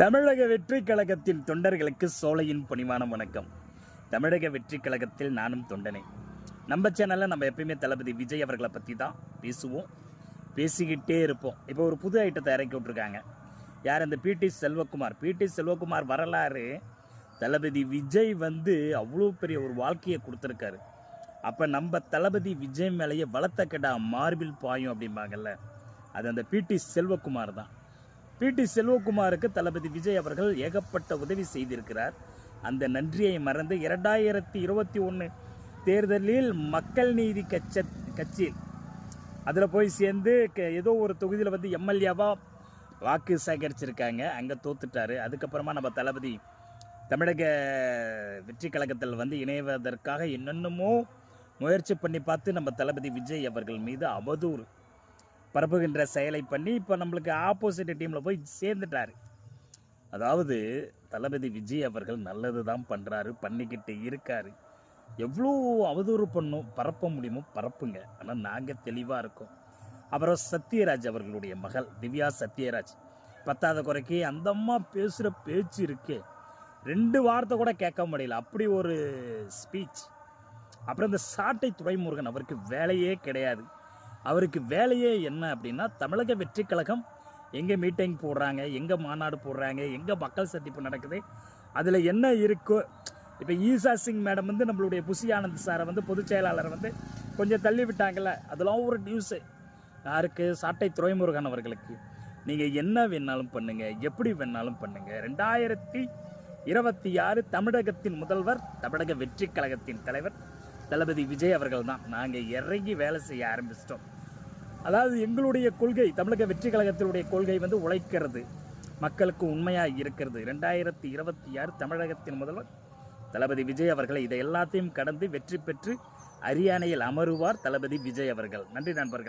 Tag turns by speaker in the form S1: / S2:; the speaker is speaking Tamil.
S1: தமிழக வெற்றி கழகத்தின் தொண்டர்களுக்கு சோலையின் பணிவான வணக்கம். தமிழக வெற்றி கழகத்தில் நானும் தொண்டனே. நம்ம சேனலில் நம்ம எப்பயுமே தளபதி விஜய் அவர்களை பற்றி தான் பேசுவோம், பேசிக்கிட்டே இருப்போம். இப்போ ஒரு புது ஐட்டத்தை இறக்கி விட்ருக்காங்க. யார்? அந்த பிடி செல்வகுமார் வரலாறு. தளபதி விஜய் அவ்வளோ பெரிய ஒரு வாழ்க்கையை கொடுத்துருக்காரு. அப்போ நம்ம தளபதி விஜய் மேலேயே வளர்த்த கடா மார்பில் பாயும் அப்படிம்பாங்கல்ல, அது அந்த பிடி செல்வகுமார் தான். பிடி செல்வகுமாருக்கு தளபதி விஜய் அவர்கள் ஏகப்பட்ட உதவி செய்திருக்கிறார். அந்த நன்றியை மறந்து 2021 தேர்தலில் மக்கள் நீதி கட்சி அதில் போய் சேர்ந்து ஏதோ ஒரு தொகுதியில் எம்எல்ஏவாக வாக்கு சேகரிச்சிருக்காங்க. அங்கே தோத்துட்டார். அதுக்கப்புறமா நம்ம தளபதி தமிழக வெற்றி கழகத்தில் இணைவதற்காக என்னென்னமோ முயற்சி பண்ணி பார்த்து நம்ம தளபதி விஜய் அவர்கள் மீது அவதூறு பரப்புகின்ற செயலை பண்ணி இப்போ நம்மளுக்கு ஆப்போசிட் டீமில் போய் சேர்ந்துட்டார். அதாவது தளபதி விஜய் அவர்கள் நல்லது தான் பண்ணுறாரு, பண்ணிக்கிட்டு இருக்கார். எவ்வளோ அவதூறு பரப்ப முடியுமோ பரப்புங்க, ஆனால் நாங்கள் தெளிவாக இருக்கோம். அப்புறம் சத்யராஜ் அவர்களுடைய மகள் திவ்யா சத்யராஜ், 10வது குறைக்கு அந்த அம்மா பேசுகிற பேச்சு இருக்கே, 2 வார்த்தை கூட கேட்க முடியல, அப்படி ஒரு ஸ்பீச். அப்புறம் இந்த சாட்டை துரைமுருகன், அவருக்கு வேலையே கிடையாது. அவருக்கு வேலையே என்ன அப்படின்னா, தமிழக வெற்றி கழகம் எங்கே மீட்டிங் போடுறாங்க, எங்கே மாநாடு போடுறாங்க, எங்கே மக்கள் சந்திப்பு நடக்குது, அதில் என்ன இருக்கோ. இப்போ ஈசா சிங் மேடம் நம்மளுடைய புஷி ஆனந்த் சாரை பொதுச் செயலாளரை கொஞ்சம் தள்ளி விட்டாங்கல்ல, அதெல்லாம் ஒரு நியூஸு. யாருக்கு? சாட்டை துரைமுருகன் அவர்களுக்கு. நீங்கள் என்ன வேணாலும் பண்ணுங்கள், எப்படி வேணாலும் பண்ணுங்கள். 2026 தமிழகத்தின் முதல்வர், தமிழக வெற்றி கழகத்தின் தலைவர் தளபதி விஜய் அவர்கள் தான். நாங்கள் இறங்கி வேலை செய்ய ஆரம்பிச்சிட்டோம். அதாவது எங்களுடைய கொள்கை, தமிழக வெற்றி கழகத்தினுடைய கொள்கை உழைக்கிறது, மக்களுக்கு உண்மையாக இருக்கிறது. 2026 தமிழகத்தின் முதல்வர் தளபதி விஜய் அவர்கள் இதை எல்லாத்தையும் கடந்து வெற்றி பெற்று அரியணையில் அமருவார் தளபதி விஜய் அவர்கள். நன்றி நண்பர்கள்.